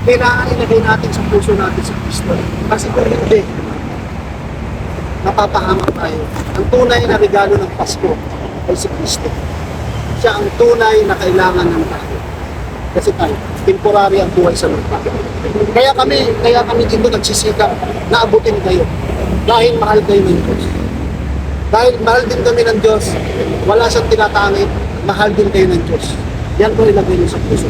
kailangan ilagay natin sa puso natin si Kristo. Kasi kung hindi, napapahamak tayo. Ang tunay na regalo ng Pasko ay si Kristo. Siya ang tunay na kailangan ng tao. Kasi tayo, temporary ang buhay sa lupa. Kaya kami dito nagsisikap na abutin kayo. Dahil mahal kayo ng Diyos. Dahil mahal din kami ng Diyos, wala siyang tinatangit, mahal din kayo ng Diyos. Yan po ilagay niyo sa puso.